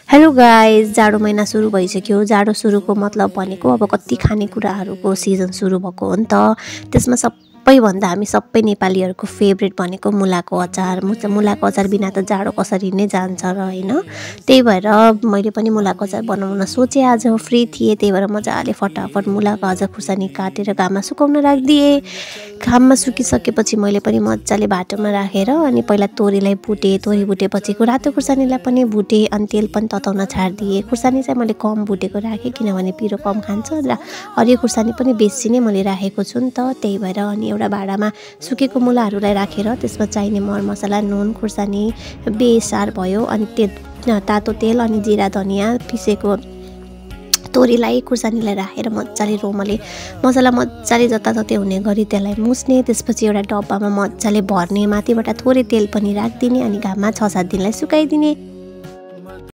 Hello guys, जाडो महिना सुरु भइसक्यो। जाडो सुरुको मतलब भनेको अब कति खानेकुराहरूको सिजन सुरु भएको हो नि त। त्यसमा सबैभन्दा हामी सबै नेपालीहरूको फेभरेट भनेको मुलाको अचार। मुलाको अचार बिना त जाडो कसरी नै जान्छ र हैन। त्यही भएर मैले पनि मुलाको अचार बनाउन सोचेँ। आज फ्री थिएँ, त्यही भएर मजाले फटाफट मुलाको अचार खुर्सानी काटेर घाममा सुकाउन राखिदिएँ। घाममा सुकिसकेपछि मैले पनि मजाले भाटोमा राखेर अनि पहिला तोरीलाई भुटेँ। तोरी भुटेपछि रातो खुर्सानीलाई पनि भुटेँ अनि तेल पनि तताउन छाडिदिएँ। खुर्सानी चाहिँ मैले कम भुटेको राखेँ किनभने पिरो कम खान्छ र हरियो खुर्सानी पनि बेसी नै मैले राखेको छु नि त। त्यही भएर अनि एउटा भाँडामा सुकेको मुलाहरूलाई राखेर त्यसमा चाहिने मरमसला, नुन, खुर्सानी, बेसार भयो अनि तातो तेल अनि जिरा धनियाँ पिसेको तोरीलाई खुर्सानीलाई राखेर मजाले रोमले मसला मजाले जताततै हुने गरी त्यसलाई मुस्ने। त्यसपछि एउटा डब्बामा मजाले भर्ने, माथिबाट थोरै तेल पनि राखिदिने अनि घाममा 6-7 दिनलाई सुकाइदिने।